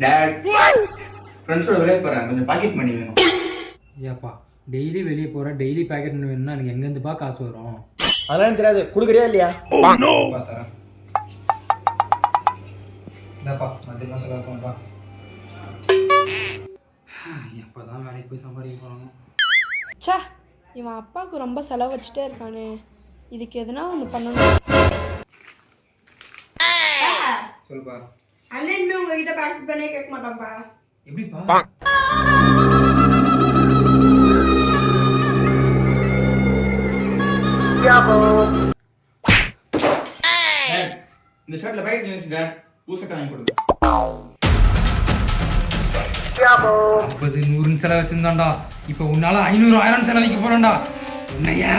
Dot ஃப்ரெண்ட்ஸோட வெளியே போகிறேன், கொஞ்சம் பாக்கெட் மணி வேணும். ஏப்பா டெய்லி வெளியே போகிற, டெய்லி பேக்கெட் வேணும்னா எனக்கு எங்கேருந்துப்பா காசு வரும்? அதெல்லாம் தெரியாது, கொடுக்குறியா இல்லையா? தரேன். இந்தாப்பா மத்தியமாக செலவு பண்ணுப்பா. எப்போ தான் வேலைக்கு போய் சம்பாதிக்க போகிறாங்க. சே, இவன் அப்பாவுக்கு ரொம்ப செலவு வச்சுட்டே இருக்கானே, இதுக்கு எதுனா ஒன்று பண்ணணும். சொல்லுப்பா. அண்ணன் இனிமே உங்ககிட்ட பேக்கெட் பண்ணே கேட்க மாட்டான்ப்பா. எப்படிப்பா? இந்த ஷர்ட்ல பைக் ஜீன்ஸ் டாட், புது ஷர்ட் வாங்கி கொடுங்க. 50 100 செலவு வச்சிருந்தாண்டா, இப்போ உன்னால 500 1000 செலவிக்க போறேன்டா. என்னையா